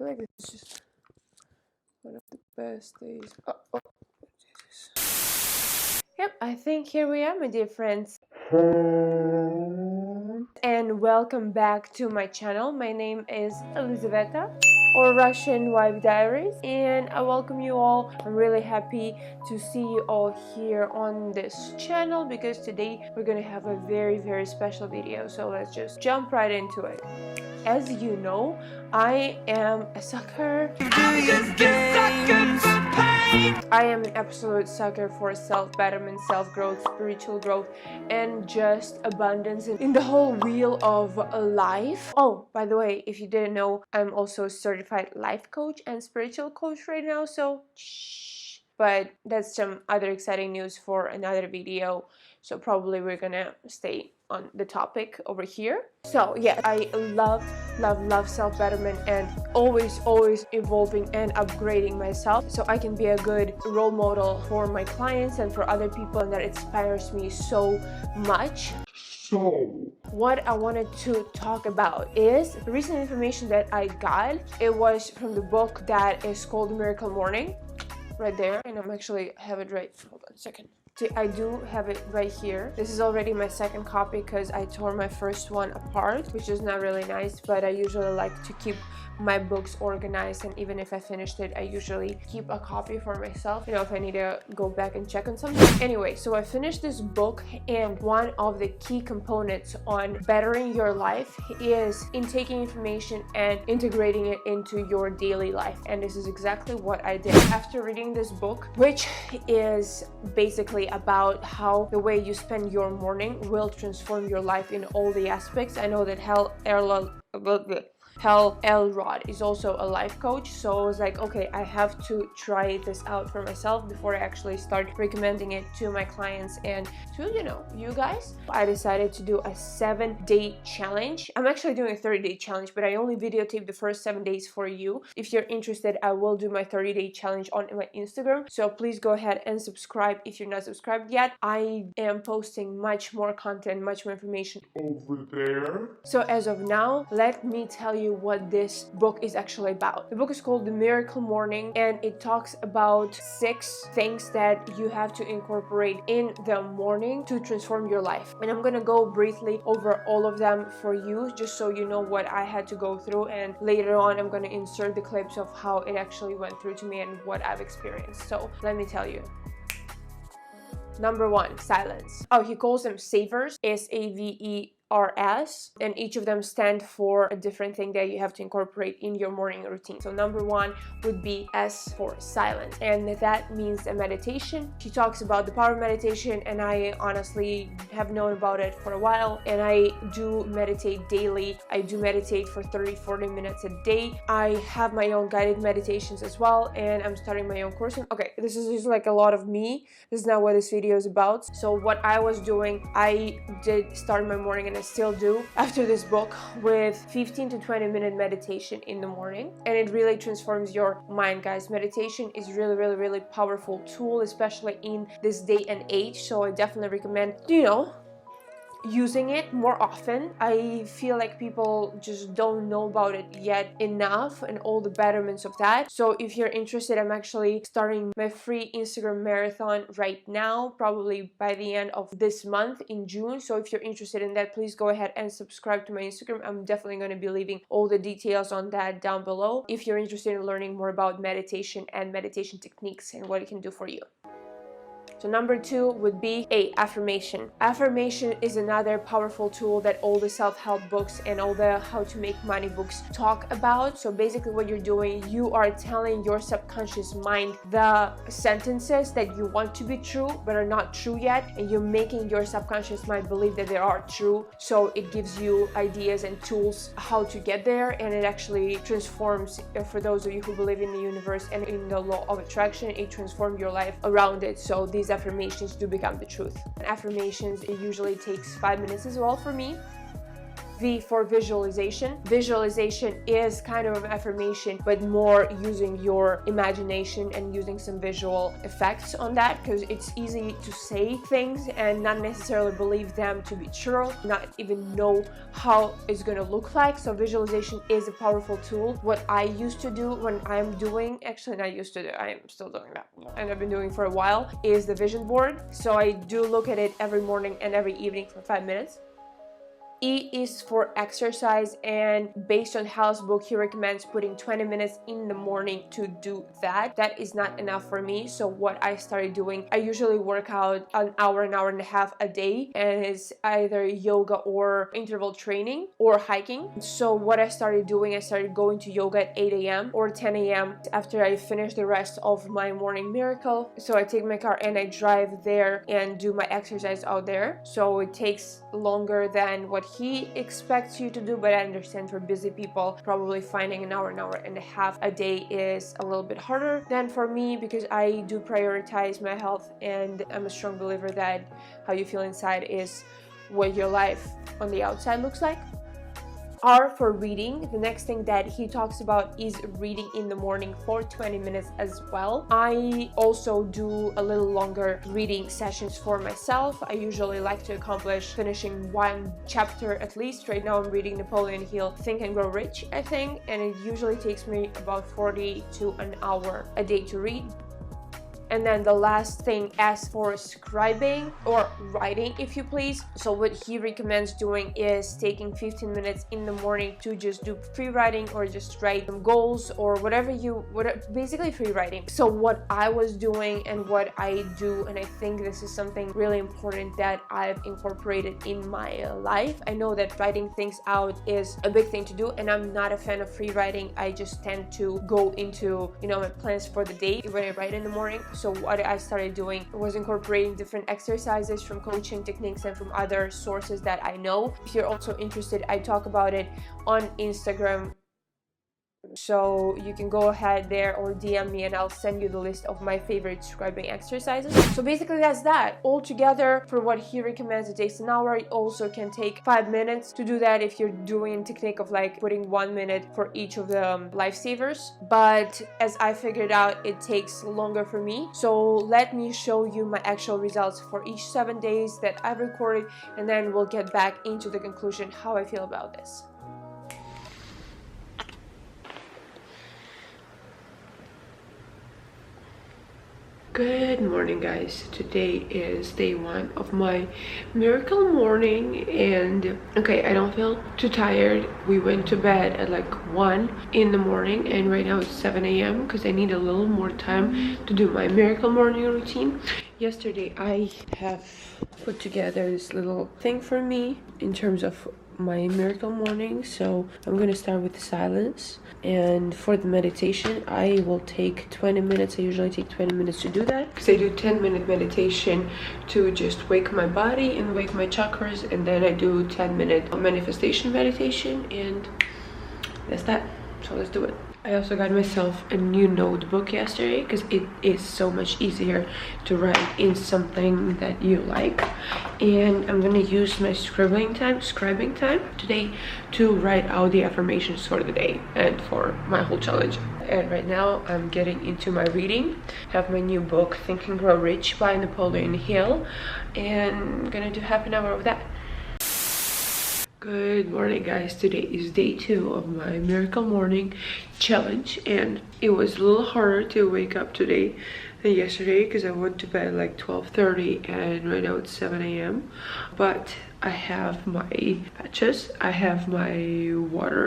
feel like it's just one of the best days. Oh, Jesus. Yep, I think here we are, my dear friends. And welcome back to my channel. My name is Elizaveta, or Russian Wife Diaries, and I welcome you all. I'm really happy to see you all here on this channel because today we're gonna have a very special video, so let's just jump right into it. As you know, I am a sucker. I am an absolute sucker for self-betterment, self-growth, spiritual growth, and just abundance in the whole wheel of life. Oh, by the way, if you didn't know, I'm also a certified life coach and spiritual coach right now, so shh. But that's some other exciting news for another video, so probably we're gonna stay on the topic over here. So yeah, I love self-betterment and always evolving and upgrading myself so I can be a good role model for my clients and for other people, and that inspires me so much. So what I wanted to talk about is the recent information that I got. It was from the book that is called Miracle Morning, right there, and I'm actually have it right. Hold on a second. I do have it right here. This is already my second copy because I tore my first one apart, which is not really nice, but I usually like to keep my books organized, and even if I finished it, I usually keep a copy for myself, you know, if I need to go back and check on something. Anyway, so I finished this book, and one of the key components on bettering your life is in taking information and integrating it into your daily life, and this is exactly what I did after reading this book, which is basically about how the way you spend your morning will transform your life in all the aspects. I know that Hal Elrod is also a life coach, so I was like, okay, I have to try this out for myself before I actually start recommending it to my clients and to, you know, you guys. I decided to do a 7-day challenge. I'm actually doing a 30-day challenge, but I only videotaped the first 7 days for you. If you're interested, I will do my 30-day challenge on my Instagram, so please go ahead and subscribe if you're not subscribed yet. I am posting much more content, much more information over there. So as of now, let me tell you what this book is actually about. The book is called The Miracle Morning, and it talks about 6 things that you have to incorporate in the morning to transform your life. And I'm gonna go briefly over all of them for you, just so you know what I had to go through, and later on I'm gonna insert the clips of how it actually went through to me and what I've experienced. So let me tell you. Number 1, silence. Oh, he calls them savers, SAVERS, and each of them stand for a different thing that you have to incorporate in your morning routine. So number 1 would be S for silence, and that means a meditation. She talks about the power of meditation, and I honestly have known about it for a while, and I do meditate daily. I do meditate for 30-40 minutes a day. I have my own guided meditations as well, and I'm starting my own course. Okay, this is just like a lot of me. This is not what this video is about. So what I was doing, I did start my morning, and I still do after this book, with 15 to 20 minute meditation in the morning, and it really transforms your mind, guys. Meditation is really powerful tool, especially in this day and age, so I definitely recommend, you know, using it more often. I feel like people just don't know about it yet enough and all the betterments of that. So if you're interested, I'm actually starting my free Instagram marathon right now, probably by the end of this month in June. So if you're interested in that, please go ahead and subscribe to my Instagram. I'm definitely going to be leaving all the details on that down below if you're interested in learning more about meditation and meditation techniques and what it can do for you. So number 2 would be affirmation. Affirmation is another powerful tool that all the self-help books and all the how to make money books talk about. So basically what you're doing, you are telling your subconscious mind the sentences that you want to be true but are not true yet, and you're making your subconscious mind believe that they are true. So it gives you ideas and tools how to get there, and it actually transforms, for those of you who believe in the universe and in the law of attraction, it transforms your life around it. So these affirmations do become the truth. And affirmations, it usually takes 5 minutes as well for me. V for visualization. Visualization is kind of an affirmation, but more using your imagination and using some visual effects on that, because it's easy to say things and not necessarily believe them to be true, not even know how it's going to look like. So visualization is a powerful tool. What I used to do when I'm doing, actually not used to do, I am still doing that, and I've been doing for a while, is the vision board. So I do look at it every morning and every evening for 5 minutes. E is for exercise, and based on Hal's book, he recommends putting 20 minutes in the morning to do that. That is not enough for me. So what I started doing, I usually work out an hour and a half a day, and it's either yoga or interval training or hiking. So what I started doing, I started going to yoga at 8 a.m. or 10 a.m. after I finish the rest of my morning miracle. So I take my car and I drive there and do my exercise out there. So it takes longer than what he expects you to do, but I understand for busy people, probably finding an hour and a half a day is a little bit harder than for me, because I do prioritize my health, and I'm a strong believer that how you feel inside is what your life on the outside looks like. R for reading. The next thing that he talks about is reading in the morning for 20 minutes as well. I also do a little longer reading sessions for myself. I usually like to accomplish finishing one chapter at least. Right now I'm reading Napoleon Hill, Think and Grow Rich, I think, and it usually takes me about 40 to an hour a day to read. And then the last thing, S for scribing or writing, if you please. So what he recommends doing is taking 15 minutes in the morning to just do free writing or just write some goals or basically free writing. So what I was doing and what I do, and I think this is something really important that I've incorporated in my life. I know that writing things out is a big thing to do, and I'm not a fan of free writing. I just tend to go into, my plans for the day when I write in the morning. So what I started doing was incorporating different exercises from coaching techniques and from other sources that I know. If you're also interested, I talk about it on Instagram. So you can go ahead there or DM me and I'll send you the list of my favorite scribing exercises. So basically that's that. Altogether, for what he recommends, it takes an hour. It also can take 5 minutes to do that if you're doing a technique of like putting 1 minute for each of the lifesavers. But as I figured out, it takes longer for me. So let me show you my actual results for each 7 days that I've recorded, and then we'll get back into the conclusion how I feel about this. Good morning, guys. Today is day 1 of my miracle morning, and okay, I don't feel too tired. We went to bed at like 1 in the morning, and right now it's 7 a.m. because I need a little more time to do my miracle morning routine. Yesterday I have put together this little thing for me in terms of my miracle morning. So I'm gonna start with silence, and for the meditation I will take 20 minutes. I usually take 20 minutes to do that because I do 10-minute meditation to just wake my body and wake my chakras, and then I do 10-minute manifestation meditation, and that's that. So let's do it. I also got myself a new notebook yesterday because it is so much easier to write in something that you like, and I'm gonna use my scribing time today to write out the affirmations for the day and for my whole challenge. And right now I'm getting into my reading. I have my new book, Think and Grow Rich by Napoleon Hill, and I'm gonna do half an hour of that. Good morning, guys. Today is day 2 of my miracle morning challenge, and it was a little harder to wake up today than yesterday because I went to bed like 12:30 and right now it's 7 a.m. But I have my patches, I have my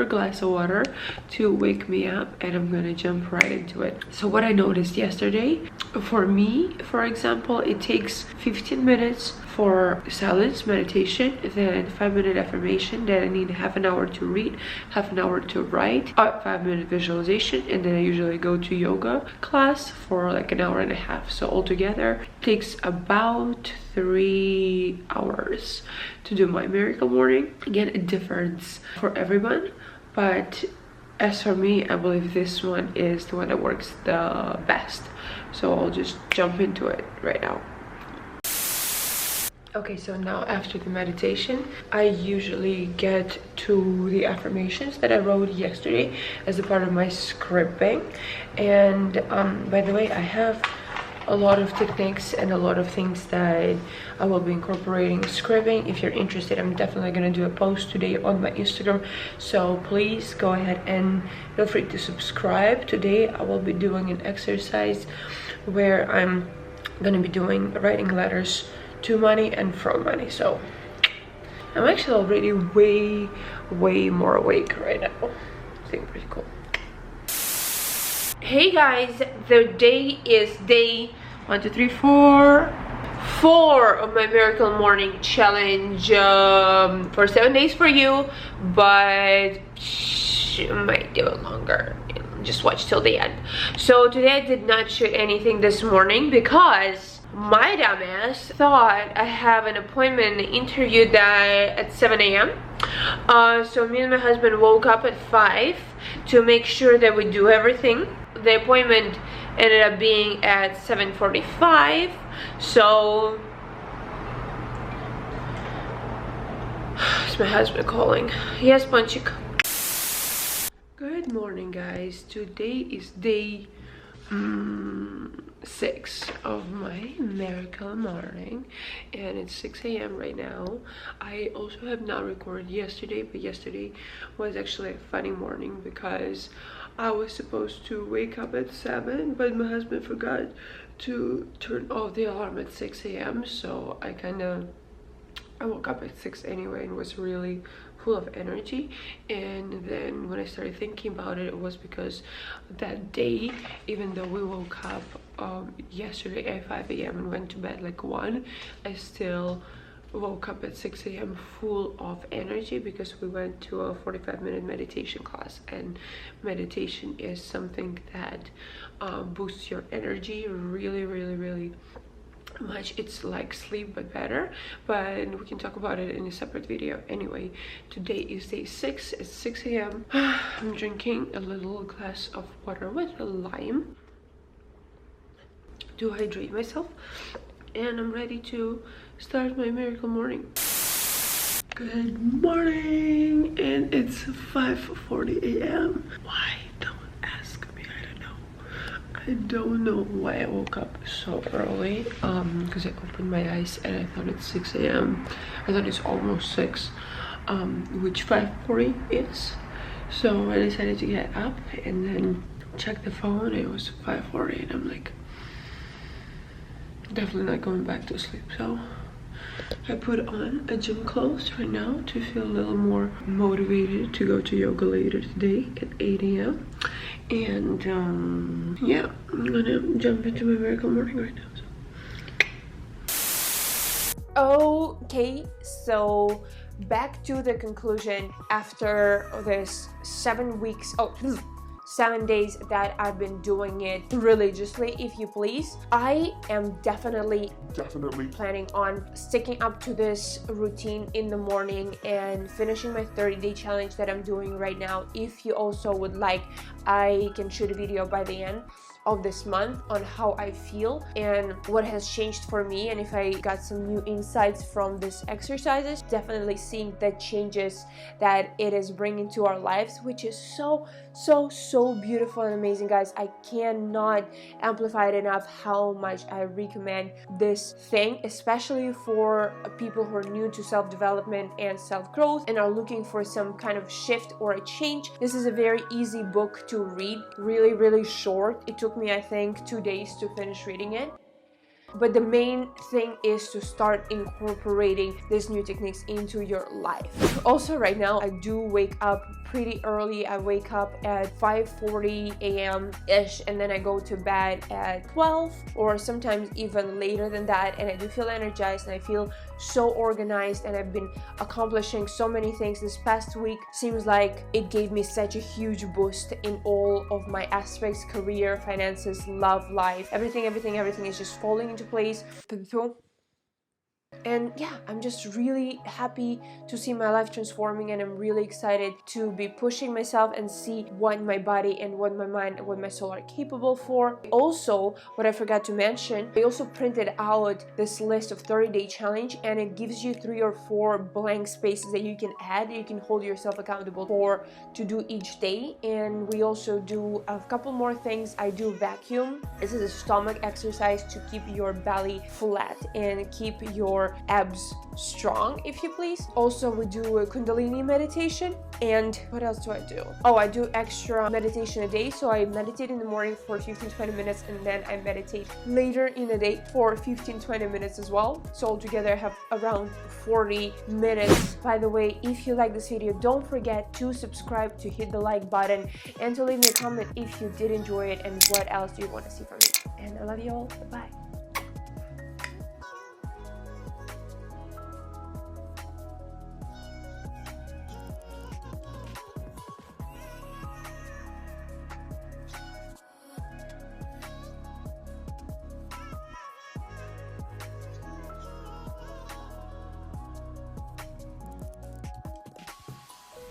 glass of water to wake me up, and I'm gonna jump right into it. So what I noticed yesterday, for me, for example, it takes 15 minutes for silence meditation, then 5-minute affirmation, then I need half an hour to read, half an hour to write, 5-minute visualization, and then I usually go to yoga class for like an hour and a half. So altogether it takes about 3 hours to do my miracle morning. Again, it differs for everyone, but as for me, I believe this one is the one that works the best. So I'll just jump into it right now. Okay, so now after the meditation, I usually get to the affirmations that I wrote yesterday as a part of my scripting. And by the way, I have a lot of techniques and a lot of things that I will be incorporating in scripting. If you're interested, I'm definitely gonna do a post today on my Instagram, so please go ahead and feel free to subscribe. Today I will be doing an exercise where I'm gonna be doing writing letters to money and from money. So I'm actually already way more awake right now. I think pretty cool. Hey guys, the day is day 1, 2, 3, 4 of my Miracle Morning Challenge for 7 days for you, but might do it longer. Just watch till the end. So today I did not shoot anything this morning because my dumbass thought I have an appointment interview that at 7 a.m. So me and my husband woke up at 5 to make sure that we do everything. The appointment ended up being at 7:45. So it's my husband calling. Yes, Ponchik. Good morning, guys. Today is day 6 of my Miracle Morning, and it's 6 a.m. right now. I also have not recorded yesterday, but yesterday was actually a funny morning because I was supposed to wake up at 7, but my husband forgot to turn off the alarm at 6 a.m. so I woke up at 6 anyway and was really full of energy. And then when I started thinking about it, it was because that day, even though we woke up yesterday at 5 a.m. and went to bed like 1, I still woke up at 6 a.m. full of energy because we went to a 45-minute meditation class, and meditation is something that boosts your energy really much. It's like sleep but better, but we can talk about it in a separate video. Anyway, today is day 6. It's 6 a.m. I'm drinking a little glass of water with a lime to hydrate myself, and I'm ready to start my Miracle Morning. Good morning, and it's 5:40 a.m. Why? Don't ask me. I don't know why I woke up so early, because I opened my eyes and I thought it's 6 a.m. I thought it's almost 6, which 5:40 is. So I decided to get up and then check the phone. It was 5:40 and I'm like, definitely not going back to sleep. So I put on a gym clothes right now to feel a little more motivated to go to yoga later today at 8 a.m. And yeah, I'm gonna jump into my Miracle Morning right now. Okay, so back to the conclusion after this 7 days that I've been doing it religiously, if you please. I am definitely planning on sticking up to this routine in the morning and finishing my 30-day challenge that I'm doing right now. If you also would like, I can shoot a video by the end of this month on how I feel and what has changed for me, and if I got some new insights from these exercises. Definitely seeing the changes that it is bringing to our lives, which is so beautiful and amazing, guys. I cannot amplify it enough how much I recommend this thing, especially for people who are new to self-development and self-growth and are looking for some kind of shift or a change. This is a very easy book to read, really short. It took me, I think, 2 days to finish reading it. But the main thing is to start incorporating these new techniques into your life. Also, right now, I do wake up pretty early. I wake up at 5:40 a.m.-ish, and then I go to bed at 12 or sometimes even later than that. And I do feel energized and I feel so organized, and I've been accomplishing so many things this past week. Seems like it gave me such a huge boost in all of my aspects: career, finances, love, life, everything is just falling into place. And yeah, I'm just really happy to see my life transforming, and I'm really excited to be pushing myself and see what my body and what my mind and what my soul are capable for. Also, what I forgot to mention, I also printed out this list of 30-day challenge, and it gives you 3 or 4 blank spaces that you can add, you can hold yourself accountable for to do each day. And we also do a couple more things. I do vacuum. This is a stomach exercise to keep your belly flat and keep your abs strong, if you please. Also, we do a Kundalini meditation. And what else do I do? Oh, I do extra meditation a day. So I meditate in the morning for 15-20 minutes, and then I meditate later in the day for 15-20 minutes as well. So altogether I have around 40 minutes. By the way, if you like this video, don't forget to subscribe, to hit the like button, and to leave me a comment if you did enjoy it and what else do you want to see from me. And I love you all. Bye.